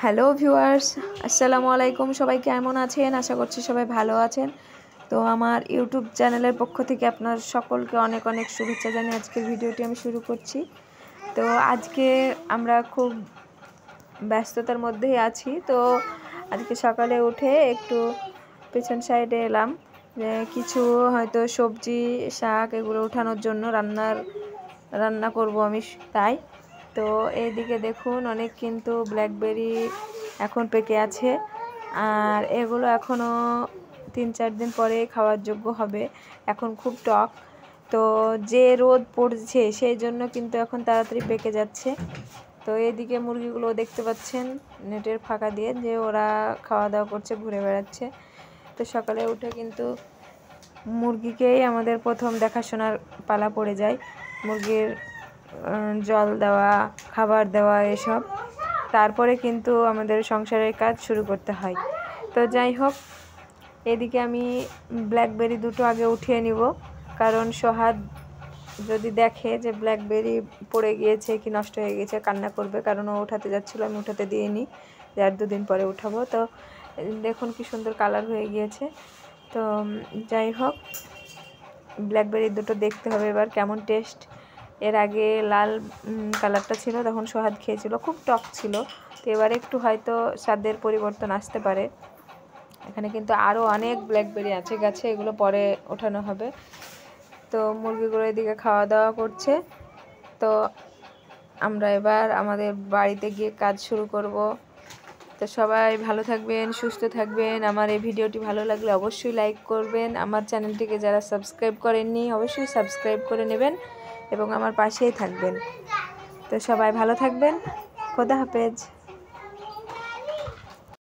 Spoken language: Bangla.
হ্যালো ভিউয়ার্স, আসসালামু আলাইকুম। সবাই কেমন আছেন? আশা করছি সবাই ভালো আছেন। তো আমার ইউটিউব চ্যানেলের পক্ষ থেকে আপনার সকলকে অনেক অনেক শুভেচ্ছা জানিয়ে আজকের ভিডিওটি আমি শুরু করছি। তো আজকে আমরা খুব ব্যস্ততার মধ্যেই আছি। তো আজকে সকালে উঠে একটু পেছন সাইডে এলাম, যে কিছু হয়তো সবজি শাক এগুলো ওঠানোর জন্য রান্না করব আমি, তাই। তো এইদিকে দেখুন অনেক কিন্তু ব্ল্যাকবেরি এখন পেকে আছে, আর এগুলো এখনও 3-4 দিন পরে খাওয়ার যোগ্য হবে। এখন খুব টক, তো যে রোদ পড়ছে সেই জন্য কিন্তু এখন তাড়াতাড়ি পেকে যাচ্ছে। তো এদিকে মুরগিগুলো দেখতে পাচ্ছেন নেটের ফাঁকা দিয়ে যে ওরা খাওয়া দাওয়া করছে, ঘুরে বেড়াচ্ছে। তো সকালে উঠে কিন্তু মুরগিকেই আমাদের প্রথম দেখাশোনার পালা পড়ে যায়। মুরগির জল দেওয়া, খাবার দেওয়া, এসব তারপরে কিন্তু আমাদের সংসারের কাজ শুরু করতে হয়। তো যাই হোক, এদিকে আমি ব্ল্যাকবেরি দুটো আগে উঠিয়ে নিব, কারণ সোহাদ যদি দেখে যে ব্ল্যাকবেরি পড়ে গিয়েছে কি নষ্ট হয়ে গেছে কান্না করবে, কারণ ও উঠাতে যাচ্ছিলো, আমি উঠাতে দিইনি, যে আর 2 দিন পরে উঠাবো। তো দেখুন কি সুন্দর কালার হয়ে গিয়েছে। তো যাই হোক, ব্ল্যাকবেরি দুটো দেখতে হবে এবার কেমন টেস্ট। এর আগে লাল কালারটা ছিল, তখন সোহাদ খেয়েছিল, খুব টক ছিল। তো এবার একটু হয়তো স্বাদের পরিবর্তন আসতে পারে। এখানে কিন্তু আরও অনেক ব্ল্যাকবেরি আছে গাছে, এগুলো পরে ওঠানো হবে। তো মুরগিগুলো এদিকে খাওয়া দাওয়া করছে। তো আমরা এবার আমাদের বাড়িতে গিয়ে কাজ শুরু করব। তো সবাই ভালো থাকবেন, সুস্থ থাকবেন। আমার এই ভিডিওটি ভালো লাগলে অবশ্যই লাইক করবেন। আমার চ্যানেলটিকে যারা সাবস্ক্রাইব করেননি অবশ্যই সাবস্ক্রাইব করে নেবেন এবং আমার পাশেই থাকবেন। তো সবাই ভালো থাকবেন। খোদা হাফেজ।